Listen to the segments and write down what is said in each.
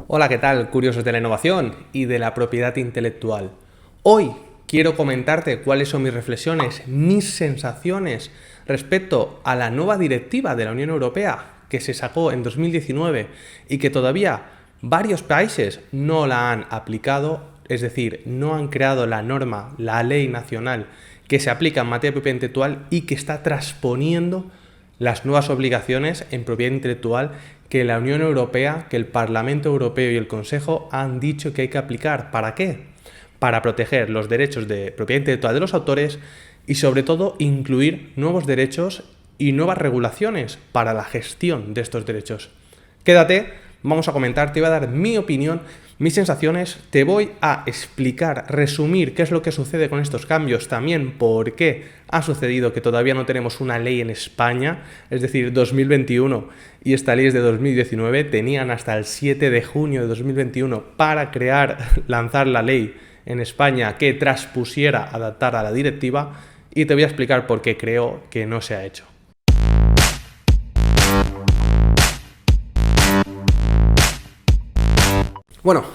Hola, ¿qué tal, curiosos de la innovación y de la propiedad intelectual? Hoy quiero comentarte cuáles son mis reflexiones, mis sensaciones respecto a la nueva directiva de la Unión Europea que se sacó en 2019 y que todavía varios países no la han aplicado, es decir, no han creado la norma, la ley nacional que se aplica en materia de propiedad intelectual y que está transponiendo las nuevas obligaciones en propiedad intelectual que la Unión Europea, que el Parlamento Europeo y el Consejo han dicho que hay que aplicar. ¿Para qué? Para proteger los derechos de propiedad intelectual de los autores y sobre todo incluir nuevos derechos y nuevas regulaciones para la gestión de estos derechos. Quédate, vamos a comentar, te voy a dar mi opinión, mis sensaciones, te voy a explicar, resumir qué es lo que sucede con estos cambios, también por qué ha sucedido que todavía no tenemos una ley en España, es decir, 2021 y esta ley es de 2019, tenían hasta el 7 de junio de 2021 para lanzar la ley en España que transpusiera, adaptara a la directiva y te voy a explicar por qué creo que no se ha hecho. Bueno,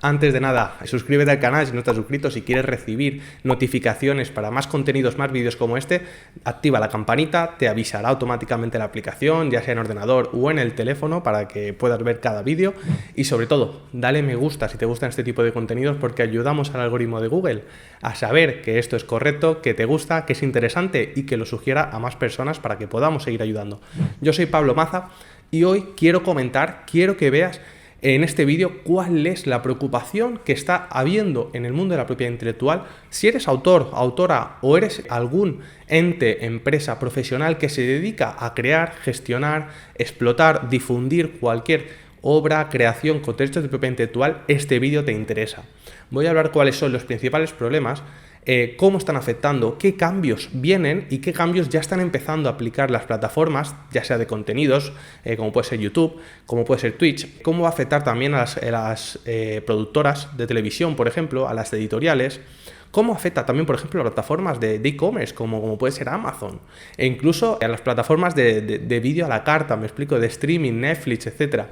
antes de nada, suscríbete al canal si no estás suscrito. Si quieres recibir notificaciones para más contenidos, más vídeos como este, activa la campanita, te avisará automáticamente la aplicación, ya sea en ordenador o en el teléfono, para que puedas ver cada vídeo. Y sobre todo, dale me gusta si te gustan este tipo de contenidos, porque ayudamos al algoritmo de Google a saber que esto es correcto, que te gusta, que es interesante y que lo sugiera a más personas para que podamos seguir ayudando. Yo soy Pablo Maza y hoy quiero que veas en este vídeo cuál es la preocupación que está habiendo en el mundo de la propiedad intelectual. Si eres autor, autora o eres algún ente, empresa, profesional que se dedica a crear, gestionar, explotar, difundir cualquier obra, creación con derechos de propiedad intelectual, este vídeo te interesa. Voy a hablar cuáles son los principales problemas, cómo están afectando, qué cambios vienen y qué cambios ya están empezando a aplicar las plataformas, ya sea de contenidos, como puede ser YouTube, como puede ser Twitch, cómo va a afectar también a las productoras de televisión, por ejemplo, a las editoriales, cómo afecta también, por ejemplo, a plataformas de e-commerce, como puede ser Amazon, e incluso a las plataformas de vídeo a la carta, me explico, de streaming, Netflix, etc.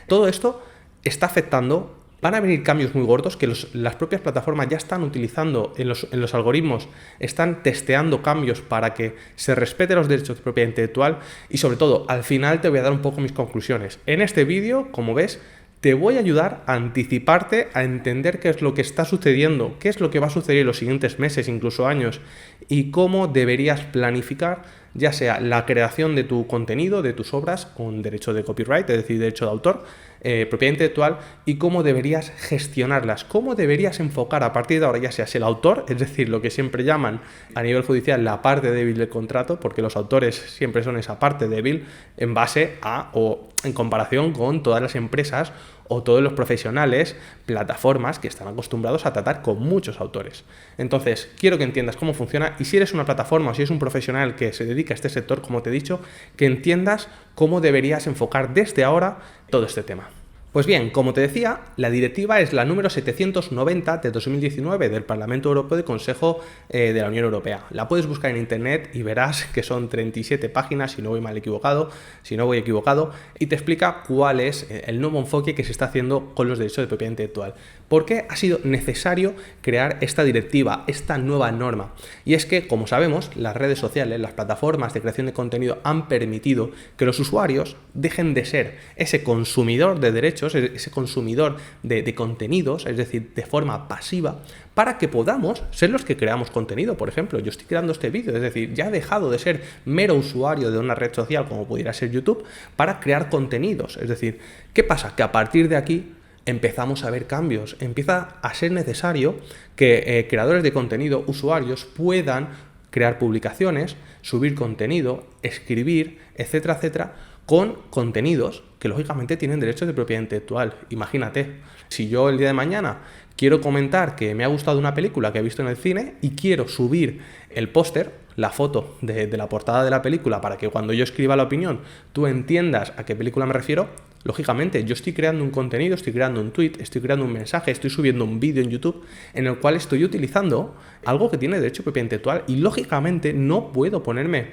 Todo esto está afectando. Van a venir cambios muy gordos que las propias plataformas ya están utilizando en los algoritmos, están testeando cambios para que se respeten los derechos de propiedad intelectual y sobre todo, al final te voy a dar un poco mis conclusiones. En este vídeo, como ves, te voy a ayudar a anticiparte, a entender qué es lo que está sucediendo, qué es lo que va a suceder en los siguientes meses, incluso años, y cómo deberías planificar ya sea la creación de tu contenido, de tus obras con derecho de copyright, es decir, derecho de autor, propiedad intelectual, y cómo deberías gestionarlas, cómo deberías enfocar a partir de ahora, ya seas el autor, es decir, lo que siempre llaman a nivel judicial la parte débil del contrato, porque los autores siempre son esa parte débil en base a o en comparación con todas las empresas o todos los profesionales, plataformas que están acostumbrados a tratar con muchos autores. Entonces, quiero que entiendas cómo funciona y si eres una plataforma o si eres un profesional que se dedica a este sector, como te he dicho, que entiendas cómo deberías enfocar desde ahora todo este tema. Pues bien, como te decía, la directiva es la número 790 de 2019 del Parlamento Europeo y Consejo de la Unión Europea. La puedes buscar en internet y verás que son 37 páginas, si no voy equivocado, y te explica cuál es el nuevo enfoque que se está haciendo con los derechos de propiedad intelectual. ¿Por qué ha sido necesario crear esta directiva, esta nueva norma? Y es que, como sabemos, las redes sociales, las plataformas de creación de contenido han permitido que los usuarios dejen de ser ese consumidor de derechos, ese consumidor de contenidos, es decir, de forma pasiva, para que podamos ser los que creamos contenido. Por ejemplo, yo estoy creando este vídeo, es decir, ya he dejado de ser mero usuario de una red social como pudiera ser YouTube para crear contenidos. Es decir, ¿qué pasa? Que a partir de aquí empezamos a ver cambios, empieza a ser necesario que creadores de contenido, usuarios, puedan crear publicaciones, subir contenido, escribir, etcétera, etcétera, con contenidos que lógicamente tienen derechos de propiedad intelectual. Imagínate, si yo el día de mañana quiero comentar que me ha gustado una película que he visto en el cine y quiero subir el póster, la foto de la portada de la película, para que cuando yo escriba la opinión tú entiendas a qué película me refiero, lógicamente yo estoy creando un contenido, estoy creando un tweet, estoy creando un mensaje, estoy subiendo un vídeo en YouTube en el cual estoy utilizando algo que tiene derecho de propiedad intelectual y lógicamente no puedo ponerme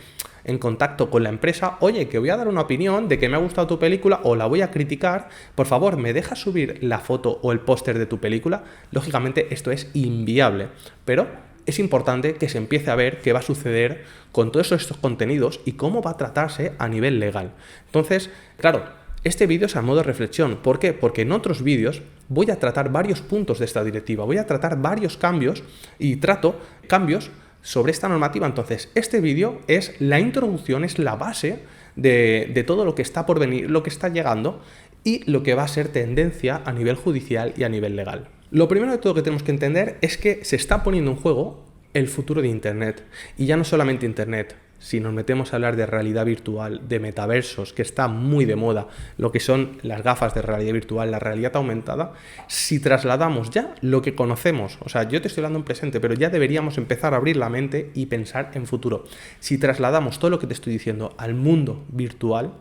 en contacto con la empresa, oye, que voy a dar una opinión de que me ha gustado tu película o la voy a criticar, por favor, ¿me dejas subir la foto o el póster de tu película? Lógicamente esto es inviable, pero es importante que se empiece a ver qué va a suceder con todos estos contenidos y cómo va a tratarse a nivel legal. Entonces, claro, este vídeo es a modo de reflexión. ¿Por qué? Porque en otros vídeos voy a tratar varios puntos de esta directiva, voy a tratar varios cambios y trato cambios sobre esta normativa. Entonces, este vídeo es la introducción, es la base de todo lo que está por venir, lo que está llegando y lo que va a ser tendencia a nivel judicial y a nivel legal. Lo primero de todo que tenemos que entender es que se está poniendo en juego el futuro de Internet. Y ya no solamente Internet. Si nos metemos a hablar de realidad virtual, de metaversos, que está muy de moda, lo que son las gafas de realidad virtual, la realidad aumentada, si trasladamos ya lo que conocemos, o sea, yo te estoy hablando en presente, pero ya deberíamos empezar a abrir la mente y pensar en futuro. Si trasladamos todo lo que te estoy diciendo al mundo virtual,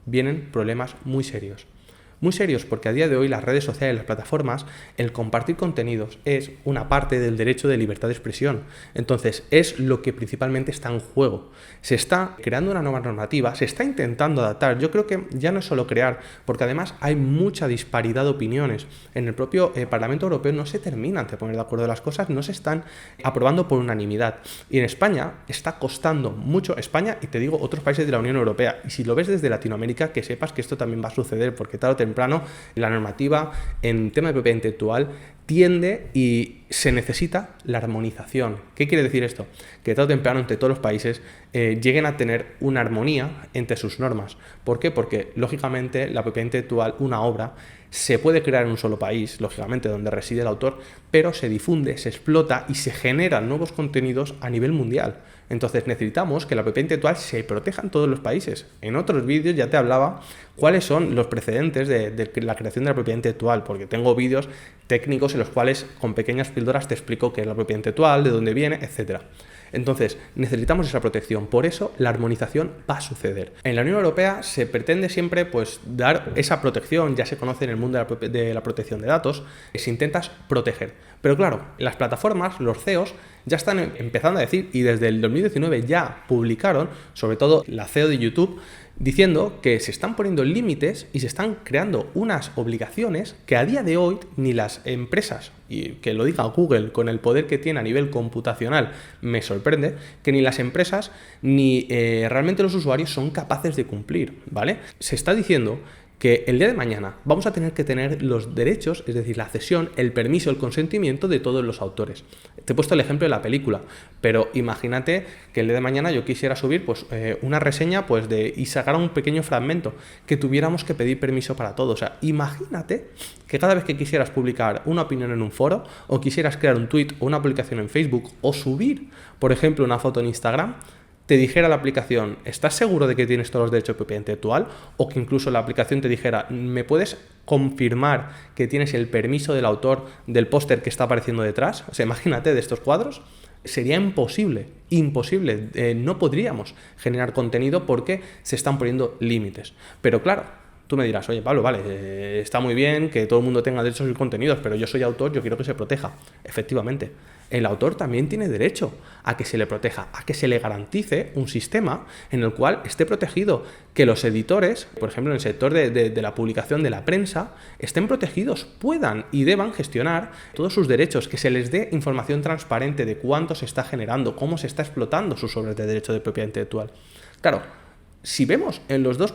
vienen problemas muy serios. Muy serios, porque a día de hoy las redes sociales, las plataformas, el compartir contenidos es una parte del derecho de libertad de expresión. Entonces, es lo que principalmente está en juego. Se está creando una nueva normativa, se está intentando adaptar. Yo creo que ya no es solo crear, porque además hay mucha disparidad de opiniones. En el propio Parlamento Europeo no se terminan de poner de acuerdo las cosas, no se están aprobando por unanimidad. Y en España está costando mucho, España y te digo otros países de la Unión Europea. Y si lo ves desde Latinoamérica, que sepas que esto también va a suceder, porque tarde o temprano la normativa en tema de propiedad intelectual tiende y se necesita la armonización. ¿Qué quiere decir esto? Que tarde o temprano entre todos los países lleguen a tener una armonía entre sus normas. ¿Por qué? Porque lógicamente la propiedad intelectual, una obra, se puede crear en un solo país, lógicamente donde reside el autor, pero se difunde, se explota y se generan nuevos contenidos a nivel mundial. Entonces necesitamos que la propiedad intelectual se proteja en todos los países. En otros vídeos ya te hablaba cuáles son los precedentes de la creación de la propiedad intelectual, porque tengo vídeos técnicos en los cuales con pequeñas píldoras te explico qué es la propiedad intelectual, de dónde viene, etc. Entonces, necesitamos esa protección. Por eso, la armonización va a suceder. En la Unión Europea se pretende siempre pues, dar esa protección, ya se conoce en el mundo de la protección de datos, que se intenta proteger. Pero claro, las plataformas, los CEOs, ya están empezando a decir, y desde el 2019 ya publicaron, sobre todo la CEO de YouTube, diciendo que se están poniendo límites y se están creando unas obligaciones que a día de hoy ni las empresas, y que lo diga Google con el poder que tiene a nivel computacional, me sorprende, que ni las empresas ni realmente los usuarios son capaces de cumplir, ¿vale? Se está diciendo que el día de mañana vamos a tener que tener los derechos, es decir, la cesión, el permiso, el consentimiento de todos los autores. Te he puesto el ejemplo de la película, pero imagínate que el día de mañana yo quisiera subir pues, una reseña pues, y sacar un pequeño fragmento, que tuviéramos que pedir permiso para todo. O sea, imagínate que cada vez que quisieras publicar una opinión en un foro, o quisieras crear un tweet o una publicación en Facebook, o subir, por ejemplo, una foto en Instagram, te dijera la aplicación, ¿estás seguro de que tienes todos los derechos de propiedad intelectual? O que incluso la aplicación te dijera, ¿me puedes confirmar que tienes el permiso del autor del póster que está apareciendo detrás? O sea, imagínate de estos cuadros. Sería imposible, no podríamos generar contenido porque se están poniendo límites. Pero claro, tú me dirás, oye Pablo, vale, está muy bien que todo el mundo tenga derechos y contenidos, pero yo soy autor, yo quiero que se proteja. Efectivamente, el autor también tiene derecho a que se le proteja, a que se le garantice un sistema en el cual esté protegido, que los editores, por ejemplo en el sector de la publicación de la prensa, estén protegidos, puedan y deban gestionar todos sus derechos, que se les dé información transparente de cuánto se está generando, cómo se está explotando sus obras de derecho de propiedad intelectual. Claro, si vemos en los dos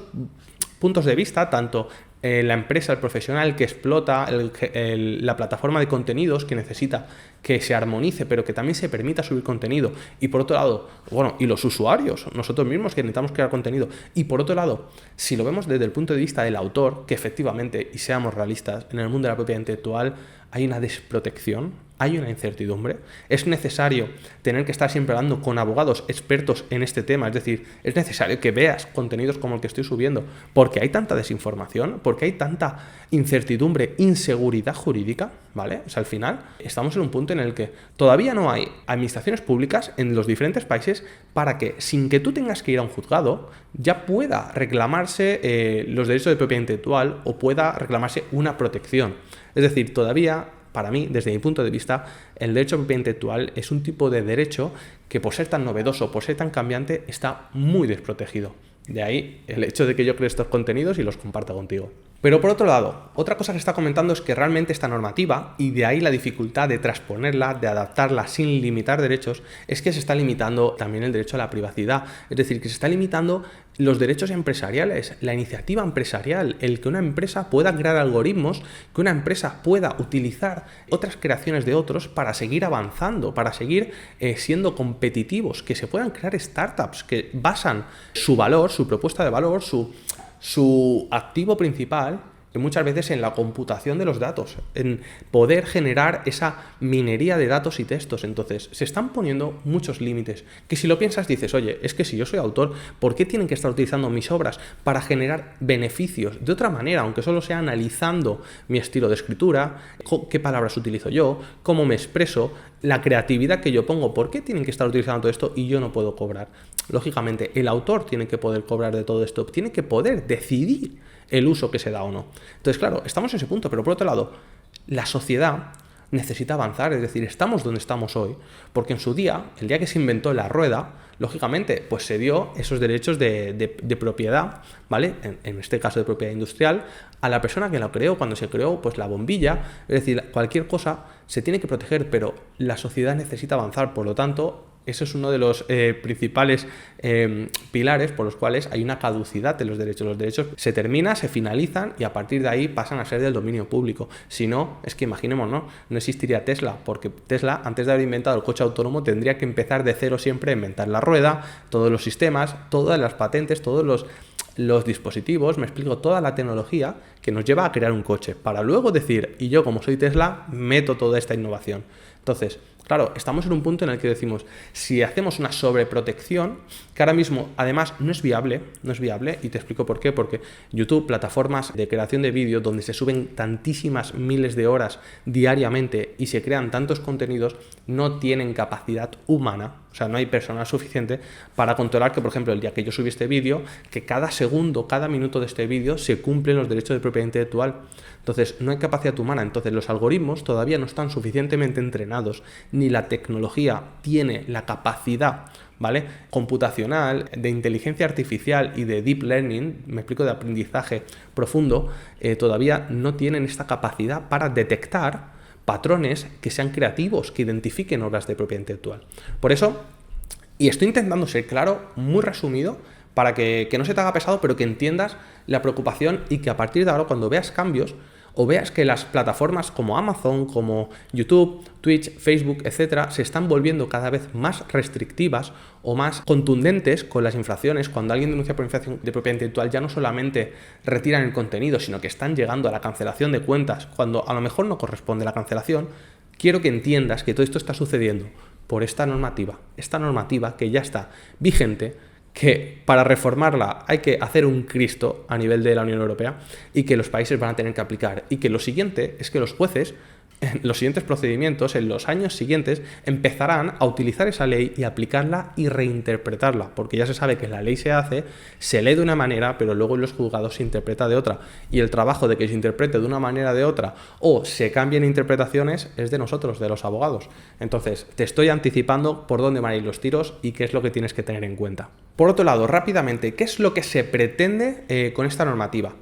puntos de vista, tanto la empresa, el profesional que explota la plataforma de contenidos, que necesita que se armonice, pero que también se permita subir contenido, y por otro lado, bueno, y los usuarios, nosotros mismos que necesitamos crear contenido, y por otro lado, si lo vemos desde el punto de vista del autor, que efectivamente, y seamos realistas, en el mundo de la propiedad intelectual hay una desprotección, hay una incertidumbre, es necesario tener que estar siempre hablando con abogados expertos en este tema, es decir, es necesario que veas contenidos como el que estoy subiendo, porque hay tanta desinformación, porque hay tanta incertidumbre, inseguridad jurídica, ¿vale? O sea, al final estamos en un punto en el que todavía no hay administraciones públicas en los diferentes países para que, sin que tú tengas que ir a un juzgado, ya pueda reclamarse los derechos de propiedad intelectual o pueda reclamarse una protección. Es decir, todavía para mí, desde mi punto de vista, el derecho a propiedad intelectual es un tipo de derecho que por ser tan novedoso, por ser tan cambiante, está muy desprotegido. De ahí el hecho de que yo cree estos contenidos y los comparta contigo. Pero por otro lado, otra cosa que está comentando es que realmente esta normativa, y de ahí la dificultad de transponerla, de adaptarla sin limitar derechos, es que se está limitando también el derecho a la privacidad. Es decir, que se está limitando los derechos empresariales, la iniciativa empresarial, el que una empresa pueda crear algoritmos, que una empresa pueda utilizar otras creaciones de otros para seguir avanzando, para seguir siendo competitivos, que se puedan crear startups que basan su valor, su propuesta de valor, su activo principal, y muchas veces en la computación de los datos, en poder generar esa minería de datos y textos. Entonces, se están poniendo muchos límites, que si lo piensas dices, oye, es que si yo soy autor, ¿por qué tienen que estar utilizando mis obras para generar beneficios de otra manera, aunque solo sea analizando mi estilo de escritura, qué palabras utilizo yo, cómo me expreso, la creatividad que yo pongo? ¿Por qué tienen que estar utilizando todo esto y yo no puedo cobrar? Lógicamente, el autor tiene que poder cobrar de todo esto, tiene que poder decidir el uso que se da o no. Entonces, claro, estamos en ese punto, pero por otro lado, la sociedad necesita avanzar, es decir, estamos donde estamos hoy, porque en su día, el día que se inventó la rueda, lógicamente, pues se dio esos derechos de propiedad, ¿vale? En este caso de propiedad industrial, a la persona que la creó. Cuando se creó, pues la bombilla, es decir, cualquier cosa se tiene que proteger, pero la sociedad necesita avanzar, por lo tanto, eso es uno de los principales pilares por los cuales hay una caducidad de los derechos. Los derechos se terminan, se finalizan y a partir de ahí pasan a ser del dominio público. Si no, es que imaginemos, no existiría Tesla, porque Tesla, antes de haber inventado el coche autónomo, tendría que empezar de cero siempre a inventar la rueda, todos los sistemas, todas las patentes, todos los dispositivos, me explico, toda la tecnología que nos lleva a crear un coche, para luego decir, y yo como soy Tesla, meto toda esta innovación. Entonces, claro, estamos en un punto en el que decimos, si hacemos una sobreprotección, que ahora mismo además no es viable, y te explico por qué, porque YouTube, plataformas de creación de vídeo donde se suben tantísimas miles de horas diariamente y se crean tantos contenidos, no tienen capacidad humana, o sea, no hay personal suficiente para controlar que, por ejemplo, el día que yo subí este vídeo, que cada segundo, cada minuto de este vídeo se cumplen los derechos de propiedad intelectual. Entonces, no hay capacidad humana. Entonces, los algoritmos todavía no están suficientemente entrenados, ni la tecnología tiene la capacidad, ¿vale?, computacional, de inteligencia artificial y de deep learning, me explico, de aprendizaje profundo, todavía no tienen esta capacidad para detectar patrones que sean creativos, que identifiquen obras de propiedad intelectual. Por eso, y estoy intentando ser claro, muy resumido, para que no se te haga pesado, pero que entiendas la preocupación y que a partir de ahora, cuando veas cambios, o veas que las plataformas como Amazon, como YouTube, Twitch, Facebook, etcétera, se están volviendo cada vez más restrictivas o más contundentes con las infracciones. Cuando alguien denuncia por infracción de propiedad intelectual, ya no solamente retiran el contenido, sino que están llegando a la cancelación de cuentas, cuando a lo mejor no corresponde la cancelación. Quiero que entiendas que todo esto está sucediendo por esta normativa que ya está vigente, que para reformarla hay que hacer un Cristo a nivel de la Unión Europea y que los países van a tener que aplicar, y que lo siguiente es que los jueces, en los siguientes procedimientos, en los años siguientes, empezarán a utilizar esa ley y aplicarla y reinterpretarla, porque ya se sabe que la ley se lee de una manera, pero luego en los juzgados se interpreta de otra, y el trabajo de que se interprete de una manera de otra o se cambien interpretaciones es de nosotros, de los abogados. Entonces, te estoy anticipando por dónde van a ir los tiros y qué es lo que tienes que tener en cuenta. Por otro lado, rápidamente, ¿qué es lo que se pretende con esta normativa?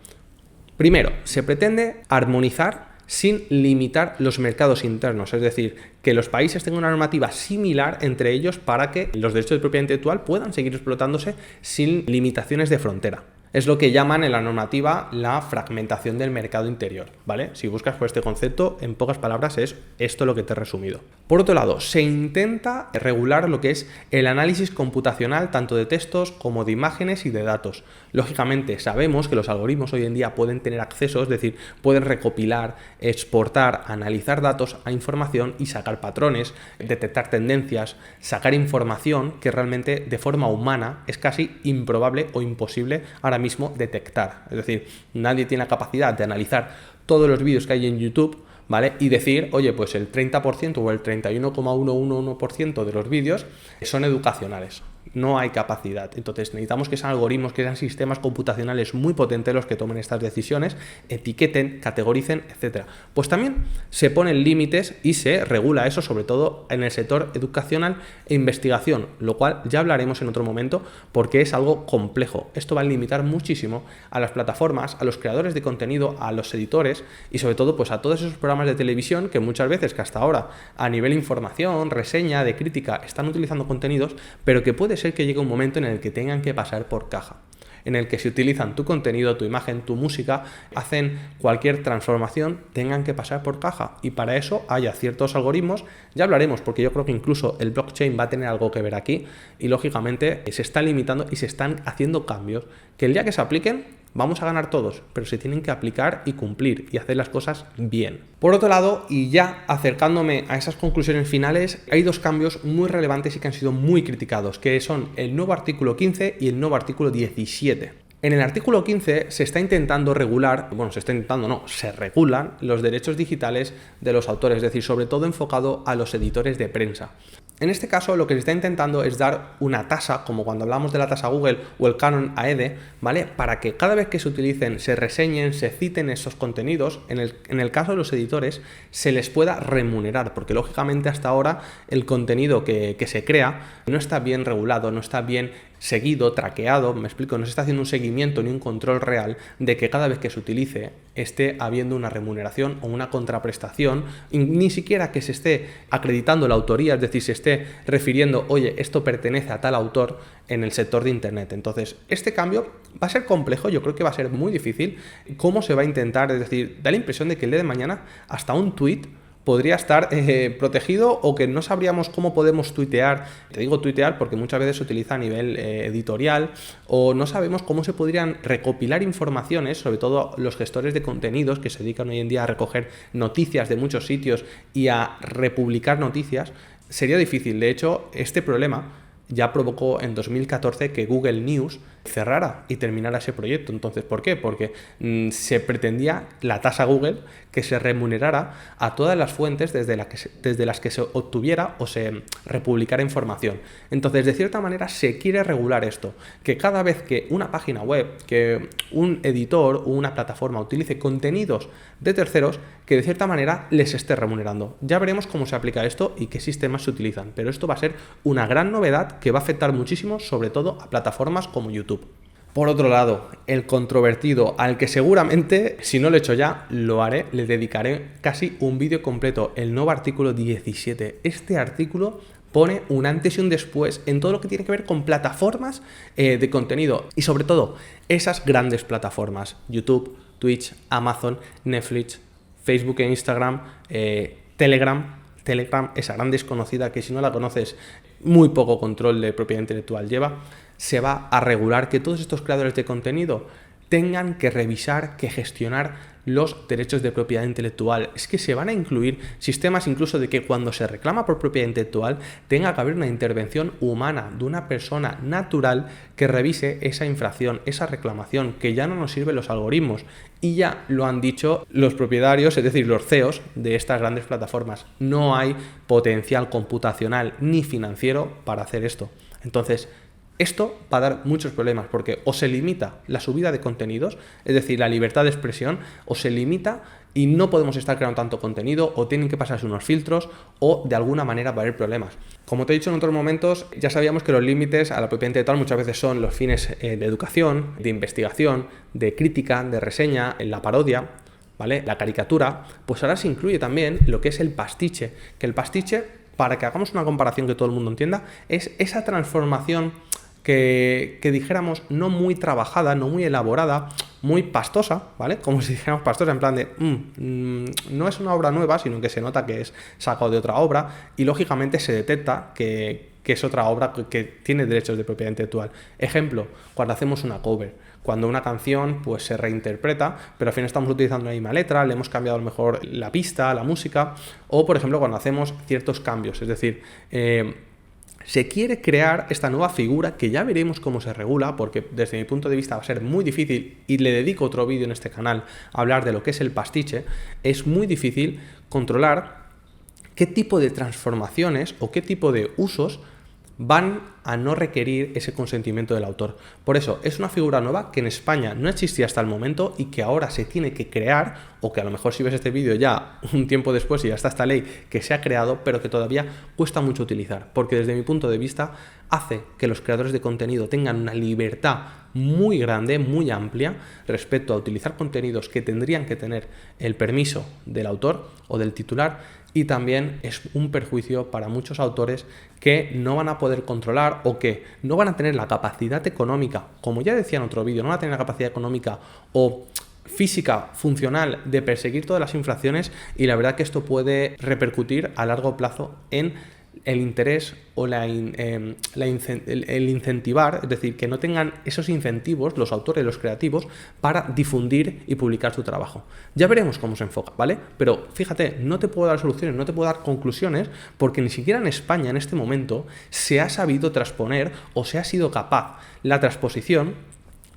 Primero, se pretende armonizar sin limitar los mercados internos, es decir, que los países tengan una normativa similar entre ellos para que los derechos de propiedad intelectual puedan seguir explotándose sin limitaciones de frontera. Es lo que llaman en la normativa la fragmentación del mercado interior, ¿vale? Si buscas por este concepto, en pocas palabras es esto lo que te he resumido. Por otro lado, se intenta regular lo que es el análisis computacional tanto de textos como de imágenes y de datos. Lógicamente, sabemos que los algoritmos hoy en día pueden tener acceso, es decir, pueden recopilar, exportar, analizar datos a información y sacar patrones, detectar tendencias, sacar información que realmente de forma humana es casi improbable o imposible ahora mismo detectar. Es decir, nadie tiene la capacidad de analizar todos los vídeos que hay en YouTube, ¿vale?, y decir, oye, pues el 30% o el 31,111% de los vídeos son educacionales. no hay capacidad. Entonces necesitamos que sean algoritmos, que sean sistemas computacionales muy potentes los que tomen estas decisiones, etiqueten, categoricen, etcétera. Pues también se ponen límites y se regula eso, sobre todo en el sector educacional e investigación, lo cual ya hablaremos en otro momento porque es algo complejo. Esto va a limitar muchísimo a las plataformas, a los creadores de contenido, a los editores y sobre todo pues a todos esos programas de televisión que muchas veces que hasta ahora a nivel de información, reseña, de crítica están utilizando contenidos, pero que puede ser que llegue un momento en el que tengan que pasar por caja, en el que si utilizan tu contenido, tu imagen, tu música, hacen cualquier transformación, tengan que pasar por caja. Y para eso haya ciertos algoritmos, ya hablaremos, porque yo creo que incluso el blockchain va a tener algo que ver aquí, y lógicamente se está limitando y se están haciendo cambios, que el día que se apliquen, vamos a ganar todos, pero se tienen que aplicar y cumplir y hacer las cosas bien. Por otro lado, y ya acercándome a esas conclusiones finales, hay dos cambios muy relevantes y que han sido muy criticados, que son el nuevo artículo 15 y el nuevo artículo 17. En el artículo 15 se está intentando regular, se regulan los derechos digitales de los autores, es decir, sobre todo enfocado a los editores de prensa. En este caso lo que se está intentando es dar una tasa, como cuando hablamos de la tasa Google o el canon AED, ¿vale? Para que cada vez que se utilicen, se reseñen, se citen esos contenidos, en el caso de los editores, se les pueda remunerar, porque lógicamente hasta ahora el contenido que se crea no está bien regulado, no está bien seguido, traqueado, me explico, no se está haciendo un seguimiento ni un control real de que cada vez que se utilice esté habiendo una remuneración o una contraprestación, y ni siquiera que se esté acreditando la autoría, es decir, se esté refiriendo, oye, esto pertenece a tal autor en el sector de Internet. Entonces, este cambio va a ser complejo, yo creo que va a ser muy difícil. ¿Cómo se va a intentar? Es decir, da la impresión de que el día de mañana hasta un tuit podría estar protegido o que no sabríamos cómo podemos tuitear. Te digo tuitear porque muchas veces se utiliza a nivel editorial, o no sabemos cómo se podrían recopilar informaciones, sobre todo los gestores de contenidos que se dedican hoy en día a recoger noticias de muchos sitios y a republicar noticias. Sería difícil. De hecho, este problema ya provocó en 2014 que Google News cerrara y terminara ese proyecto. Entonces, ¿por qué? Porque se pretendía la tasa Google que se remunerara a todas las fuentes desde las que se obtuviera o se republicara información. Entonces, de cierta manera, se quiere regular esto, que cada vez que una página web, que un editor o una plataforma utilice contenidos de terceros, que de cierta manera les esté remunerando. Ya veremos cómo se aplica esto y qué sistemas se utilizan, pero esto va a ser una gran novedad que va a afectar muchísimo, sobre todo a plataformas como YouTube. Por otro lado, el controvertido, al que seguramente, si no lo he hecho ya, lo haré, le dedicaré casi un vídeo completo, el nuevo artículo 17. Este artículo pone un antes y un después en todo lo que tiene que ver con plataformas de contenido y sobre todo esas grandes plataformas, YouTube, Twitch, Amazon, Netflix, Facebook e Instagram, Telegram, esa gran desconocida que si no la conoces, muy poco control de propiedad intelectual lleva. Se va a regular que todos estos creadores de contenido tengan que revisar, que gestionar los derechos de propiedad intelectual. Es que se van a incluir sistemas incluso de que cuando se reclama por propiedad intelectual tenga que haber una intervención humana de una persona natural que revise esa infracción, esa reclamación, que ya no nos sirven los algoritmos. Y ya lo han dicho los propietarios, es decir, los CEOs de estas grandes plataformas. No hay potencial computacional ni financiero para hacer esto. Entonces, esto va a dar muchos problemas porque o se limita la subida de contenidos, es decir, la libertad de expresión, o se limita y no podemos estar creando tanto contenido, o tienen que pasarse unos filtros, o de alguna manera va a haber problemas. Como te he dicho en otros momentos, ya sabíamos que los límites a la propiedad intelectual muchas veces son los fines de educación, de investigación, de crítica, de reseña, en la parodia, ¿vale? La caricatura. Pues ahora se incluye también lo que es el pastiche, que el pastiche, para que hagamos una comparación que todo el mundo entienda, es esa transformación que dijéramos no muy trabajada, no muy elaborada, muy pastosa, ¿vale? Como si dijéramos pastosa en plan de no es una obra nueva, sino que se nota que es sacado de otra obra y lógicamente se detecta que es otra obra que tiene derechos de propiedad intelectual. Ejemplo, cuando hacemos una cover, cuando una canción pues se reinterpreta, pero al final estamos utilizando la misma letra, le hemos cambiado a lo mejor la pista, la música, o por ejemplo cuando hacemos ciertos cambios, es decir, se quiere crear esta nueva figura que ya veremos cómo se regula, porque desde mi punto de vista va a ser muy difícil, y le dedico otro vídeo en este canal a hablar de lo que es el pastiche. Es muy difícil controlar qué tipo de transformaciones o qué tipo de usos van a no requerir ese consentimiento del autor. Por eso, es una figura nueva que en España no existía hasta el momento y que ahora se tiene que crear, o que a lo mejor si ves este vídeo ya un tiempo después y ya está esta ley que se ha creado, pero que todavía cuesta mucho utilizar, porque desde mi punto de vista hace que los creadores de contenido tengan una libertad muy grande, muy amplia respecto a utilizar contenidos que tendrían que tener el permiso del autor o del titular, y también es un perjuicio para muchos autores que no van a poder controlar o que no van a tener la capacidad económica, como ya decía en otro vídeo, no van a tener la capacidad económica o física, funcional de perseguir todas las infracciones, y la verdad que esto puede repercutir a largo plazo en el interés o el incentivar, es decir, que no tengan esos incentivos los autores, los creativos, para difundir y publicar su trabajo. Ya veremos cómo se enfoca, ¿vale? Pero fíjate, no te puedo dar soluciones, no te puedo dar conclusiones, porque ni siquiera en España en este momento se ha sabido transponer o se ha sido capaz la transposición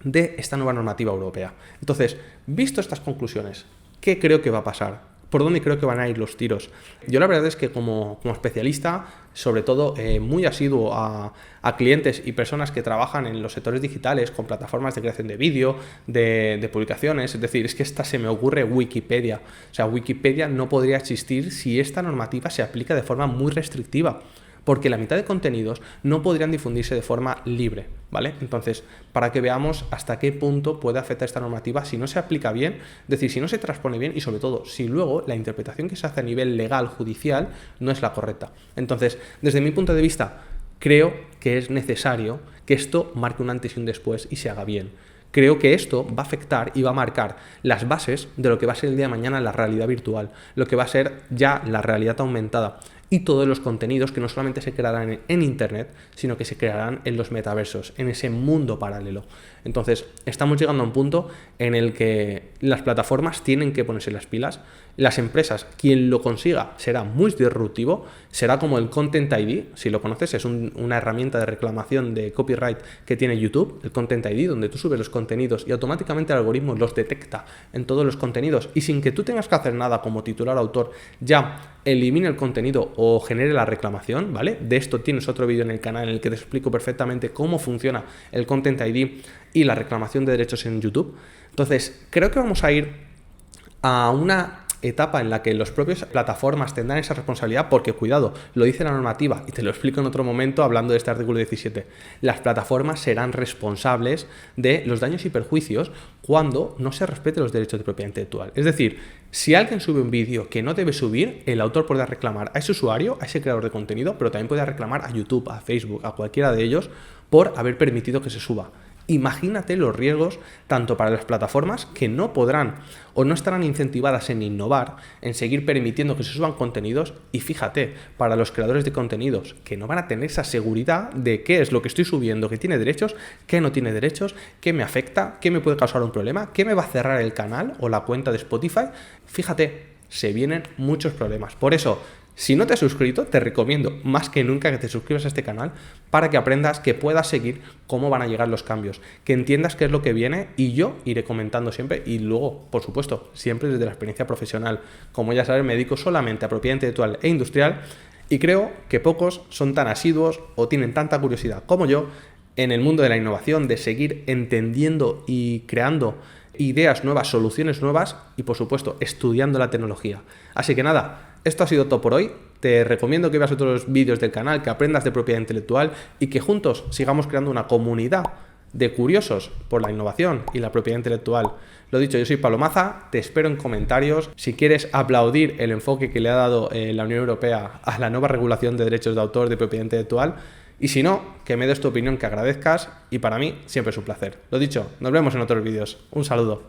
de esta nueva normativa europea. Entonces, visto estas conclusiones, ¿qué creo que va a pasar? ¿Por dónde creo que van a ir los tiros? Yo la verdad es que como especialista, sobre todo muy asiduo a clientes y personas que trabajan en los sectores digitales con plataformas de creación de vídeo, de publicaciones, es decir, es que esta se me ocurre Wikipedia. O sea, Wikipedia no podría existir si esta normativa se aplica de forma muy restrictiva, porque la mitad de contenidos no podrían difundirse de forma libre, ¿vale? Entonces, para que veamos hasta qué punto puede afectar esta normativa si no se aplica bien, es decir, si no se transpone bien y sobre todo si luego la interpretación que se hace a nivel legal, judicial, no es la correcta. Entonces, desde mi punto de vista, creo que es necesario que esto marque un antes y un después y se haga bien. Creo que esto va a afectar y va a marcar las bases de lo que va a ser el día de mañana la realidad virtual, lo que va a ser ya la realidad aumentada y todos los contenidos que no solamente se crearán en Internet, sino que se crearán en los metaversos, en ese mundo paralelo. Entonces, estamos llegando a un punto en el que las plataformas tienen que ponerse las pilas. Las empresas, quien lo consiga, será muy disruptivo, será como el Content ID, si lo conoces, es una herramienta de reclamación de copyright que tiene YouTube, el Content ID, donde tú subes los contenidos y automáticamente el algoritmo los detecta en todos los contenidos y sin que tú tengas que hacer nada como titular autor, ya elimine el contenido o genere la reclamación, ¿vale? De esto tienes otro vídeo en el canal en el que te explico perfectamente cómo funciona el Content ID y la reclamación de derechos en YouTube. Entonces, creo que vamos a ir a una etapa en la que las propias plataformas tendrán esa responsabilidad, porque cuidado, lo dice la normativa y te lo explico en otro momento hablando de este artículo 17, las plataformas serán responsables de los daños y perjuicios cuando no se respeten los derechos de propiedad intelectual. Es decir, si alguien sube un vídeo que no debe subir, el autor puede reclamar a ese usuario, a ese creador de contenido, pero también puede reclamar a YouTube, a Facebook, a cualquiera de ellos por haber permitido que se suba. Imagínate los riesgos tanto para las plataformas, que no podrán o no estarán incentivadas en innovar, en seguir permitiendo que se suban contenidos, y fíjate, para los creadores de contenidos, que no van a tener esa seguridad de qué es lo que estoy subiendo, que tiene derechos, qué no tiene derechos, qué me afecta, qué me puede causar un problema, qué me va a cerrar el canal o la cuenta de Spotify. Fíjate, se vienen muchos problemas. Por eso, si no te has suscrito, te recomiendo más que nunca que te suscribas a este canal para que aprendas, que puedas seguir cómo van a llegar los cambios, que entiendas qué es lo que viene, y yo iré comentando siempre, y luego, por supuesto, siempre desde la experiencia profesional. Como ya sabes, me dedico solamente a propiedad intelectual e industrial, y creo que pocos son tan asiduos o tienen tanta curiosidad como yo en el mundo de la innovación, de seguir entendiendo y creando ideas nuevas, soluciones nuevas y, por supuesto, estudiando la tecnología. Así que nada, esto ha sido todo por hoy. Te recomiendo que veas otros vídeos del canal, que aprendas de propiedad intelectual y que juntos sigamos creando una comunidad de curiosos por la innovación y la propiedad intelectual. Lo dicho, yo soy Pablo Maza, te espero en comentarios. Si quieres aplaudir el enfoque que le ha dado la Unión Europea a la nueva regulación de derechos de autor de propiedad intelectual, y si no, que me des tu opinión, que agradezcas, y para mí siempre es un placer. Lo dicho, nos vemos en otros vídeos. Un saludo.